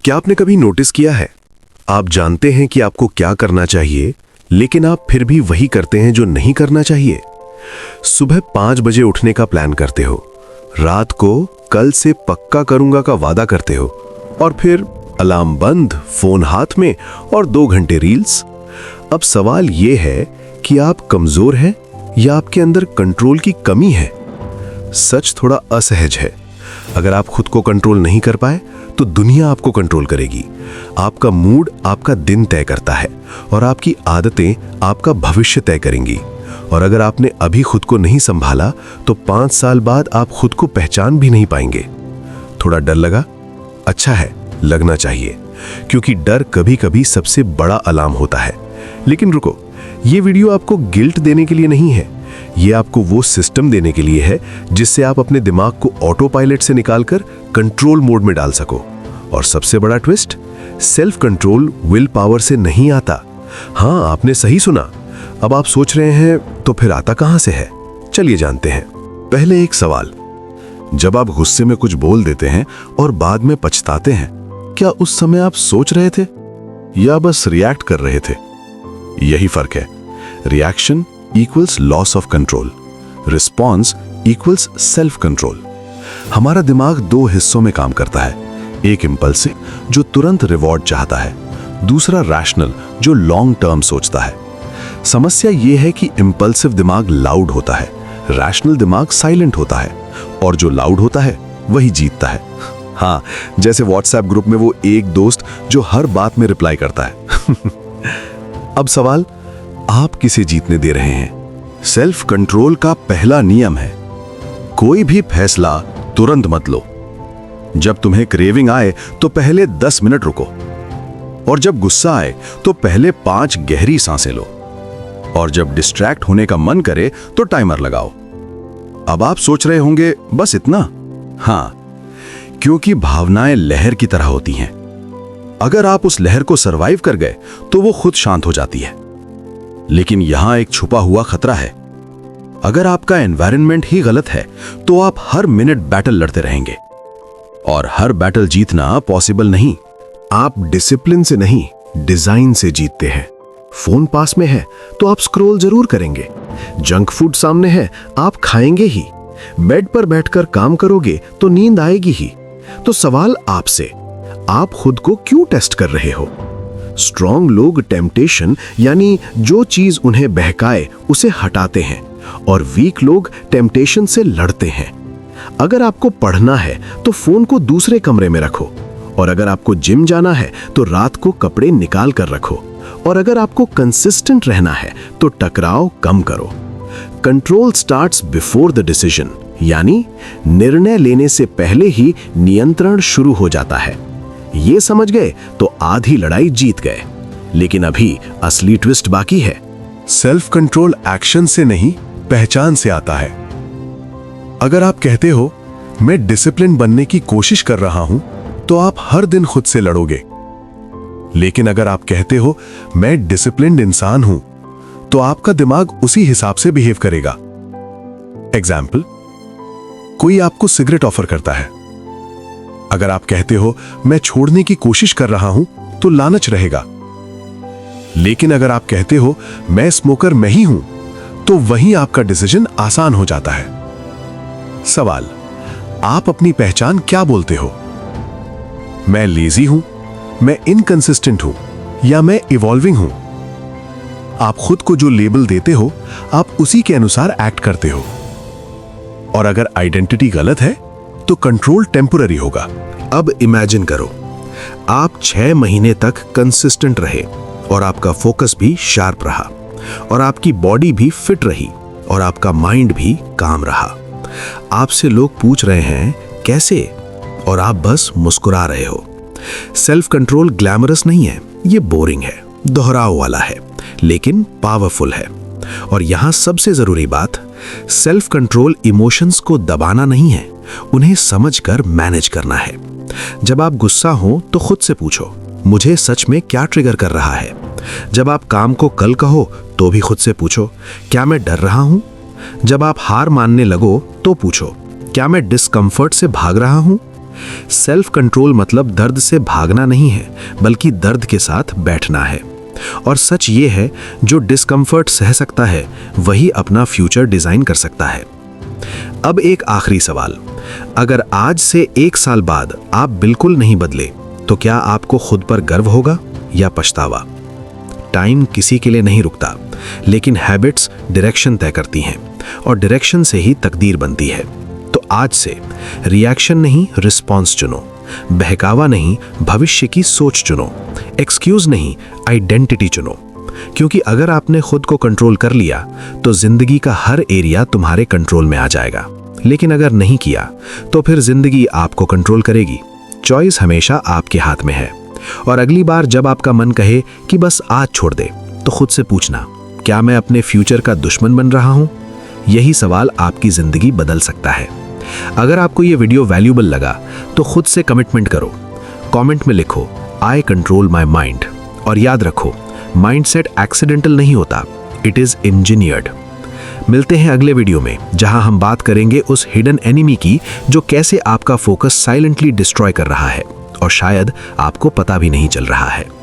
क्या आपने कभी नोटिस किया है, आप जानते हैं कि आपको क्या करना चाहिए, लेकिन आप फिर भी वही करते हैं जो नहीं करना चाहिए। सुबह 5 बजे उठने का प्लान करते हो, रात को कल से पक्का करूंगा का वादा करते हो, और फिर अलार्म बंद, फोन हाथ में और 2 घंटे रील्स। अब सवाल यह है कि आप कमजोर हैं या आपके अंदर कंट्रोल की कमी है। सच थोड़ा असहज है। अगर आप खुद को कंट्रोल नहीं कर पाए तो दुनिया आपको कंट्रोल करेगी। आपका मूड आपका दिन तय करता है और आपकी आदतें आपका भविष्य तय करेंगी। और अगर आपने अभी खुद को नहीं संभाला तो 5 साल बाद आप खुद को पहचान भी नहीं पाएंगे। थोड़ा डर लगा? अच्छा है, लगना चाहिए, क्योंकि डर कभी कभी सबसे बड़ा अलार्म होता है। लेकिन रुको, ये वीडियो आपको गिल्ट देने के लिए नहीं है। ये आपको वो सिस्टम देने के लिए है जिससे आप अपने दिमाग को ऑटो पायलट से निकालकर कंट्रोल मोड में डाल सको। और सबसे बड़ा twist, self control will power से नहीं आता। हाँ, आपने सही सुना। अब आप सोच रहे हैं तो फिर आता कहां से है? चलिए जानते हैं। पहले एक सवाल, जब आप गुस्से में कुछ बोल देते हैं और बाद में पछताते हैं, क्या उस समय आप सोच रहे थे या बस रिएक्ट कर रहे थे? यही फर्क है। Reaction equals loss of control, response equals self control. हमारा दिमाग 2 हिस्सों में काम करता है, एक इंपल्सिव जो तुरंत रिवॉर्ड चाहता है, दूसरा रैशनल जो लॉन्ग टर्म सोचता है। समस्या यह है कि इंपल्सिव दिमाग लाउड होता है, रैशनल दिमाग साइलेंट होता है, और जो लाउड होता है वही जीतता है। हाँ, जैसे व्हाट्सएप ग्रुप में वो एक दोस्त जो हर बात में रिप्लाई करता है। अब सवाल, आप किसे जीतने दे रहे हैं? सेल्फ कंट्रोल का पहला नियम है, कोई भी फैसला तुरंत मत लो। जब तुम्हें क्रेविंग आए तो पहले 10 मिनट रुको, और जब गुस्सा आए तो पहले 5 गहरी सांसें लो, और जब डिस्ट्रैक्ट होने का मन करे तो टाइमर लगाओ। अब आप सोच रहे होंगे, बस इतना? हाँ, क्योंकि भावनाएं लहर की तरह होती हैं। अगर आप उस लहर को सरवाइव कर गए तो वो खुद शांत हो जाती है। लेकिन यहां एक छुपा हुआ खतरा है। अगर आपका एनवायरनमेंट ही गलत है तो आप हर मिनट बैटल लड़ते रहेंगे, और हर बैटल जीतना पॉसिबल नहीं। आप डिसिप्लिन से नहीं, डिजाइन से जीतते हैं। फोन पास में है तो आप स्क्रॉल जरूर करेंगे, जंक फूड सामने है आप खाएंगे ही, बेड पर बैठकर काम करोगे तो नींद आएगी ही। तो सवाल आपसे, आप खुद को क्यों टेस्ट कर रहे हो? स्ट्रॉन्ग लोग टेम्पटेशन यानी जो चीज उन्हें बहकाए उसे हटाते हैं, और वीक लोग टेम्पटेशन से लड़ते हैं। अगर आपको पढ़ना है तो फोन को दूसरे कमरे में रखो, और अगर आपको जिम जाना है तो रात को कपड़े निकाल कर रखो, और अगर आपको कंसिस्टेंट रहना है तो टकराव कम करो। Control starts before the decision, यानी निर्णय लेने से पहले ही नियंत्रण शुरू हो जाता है। ये समझ गए तो आधी लड़ाई जीत गए। लेकिन अभी असली ट्विस्ट बाकी है। सेल्फ कंट्रोल एक्शन से नहीं, पहचान से आता है। अगर आप कहते हो मैं डिसिप्लिन बनने की कोशिश कर रहा हूं, तो आप हर दिन खुद से लड़ोगे। लेकिन अगर आप कहते हो मैं डिसिप्लिन्ड इंसान हूं, तो आपका दिमाग उसी हिसाब से बिहेव करेगा। एग्जाम्पल, कोई आपको सिगरेट ऑफर करता है। अगर आप कहते हो मैं छोड़ने की कोशिश कर रहा हूं, तो लालच रहेगा। लेकिन अगर आप कहते हो मैं स्मोकर मैं ही हूं, तो वहीं आपका डिसीजन आसान हो जाता है। सवाल, आप अपनी पहचान क्या बोलते हो? मैं लेजी हूं, मैं इनकंसिस्टेंट हूं, या मैं इवॉल्विंग हूं? आप खुद को जो लेबल देते हो, आप उसी के अनुसार एक्ट करते हो। और अगर आइडेंटिटी गलत है तो कंट्रोल टेम्पररी होगा। अब इमेजिन करो, आप 6 महीने तक कंसिस्टेंट रहे, और आपका फोकस भी शार्प रहा, और आपकी बॉडी भी फिट रही, और आपका माइंड भी काम रहा। आपसे लोग पूछ रहे हैं कैसे, और आप बस मुस्कुरा रहे हो। सेल्फ कंट्रोल ग्लैमरस नहीं है, ये बोरिंग है, दोहराव वाला है, लेकिन पावरफुल है। और यहां सबसे जरूरी बात, सेल्फ कंट्रोल इमोशंस को दबाना नहीं है, उन्हें समझकर मैनेज करना है। जब आप गुस्सा हो तो खुद से पूछो, मुझे सच में क्या ट्रिगर कर रहा है? जब आप काम को कल कहो तो भी खुद से पूछो, क्या मैं डर रहा हूं? जब आप हार मानने लगो तो पूछो, क्या मैं डिस्कंफर्ट से भाग रहा हूं? सेल्फ कंट्रोल मतलब दर्द से भागना नहीं है, बल्कि दर्द के साथ बैठना है। और सच ये है, जो डिस्कम्फर्ट सह सकता है वही अपना फ्यूचर डिजाइन कर सकता है। अब एक आखिरी सवाल, अगर आज से 1 साल बाद आप बिल्कुल नहीं बदले तो क्या आपको खुद पर गर्व होगा या पछतावा? टाइम किसी के लिए नहीं रुकता, लेकिन हैबिट्स डायरेक्शन तय करती हैं और डायरेक्शन से ही तकदीर बनती है। तो आज से रिएक्शन नहीं, रिस्पॉन्स चुनो। बहकावा नहीं, भविष्य की सोच चुनो। एक्सक्यूज नहीं, आइडेंटिटी चुनो। क्योंकि अगर आपने खुद को कंट्रोल कर लिया तो जिंदगी का हर एरिया तुम्हारे कंट्रोल में आ जाएगा। लेकिन अगर नहीं किया तो फिर जिंदगी आपको कंट्रोल करेगी। चॉइस हमेशा आपके हाथ में है। और अगली बार जब आपका मन कहे कि बस आज छोड़ दे, तो खुद से पूछना, क्या मैं अपने फ्यूचर का दुश्मन बन रहा हूं? यही सवाल आपकी जिंदगी बदल सकता है। अगर आपको यह वीडियो वैल्यूएबल लगा तो खुद से कमिटमेंट करो। कमेंट में लिखो, आई कंट्रोल माई माइंड। और याद रखो, माइंडसेट एक्सीडेंटल नहीं होता, इट इज इंजीनियर्ड। मिलते हैं अगले वीडियो में, जहां हम बात करेंगे उस हिडन एनिमी की जो कैसे आपका फोकस साइलेंटली डिस्ट्रॉय कर रहा है और शायद आपको पता भी नहीं चल रहा है।